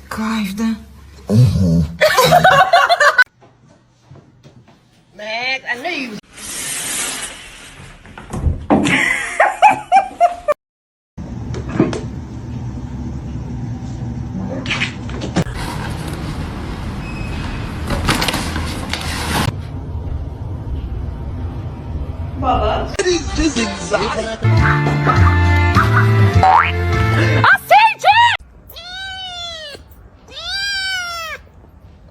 Kaydı. Max, I knew you was. Baba. This is exotic.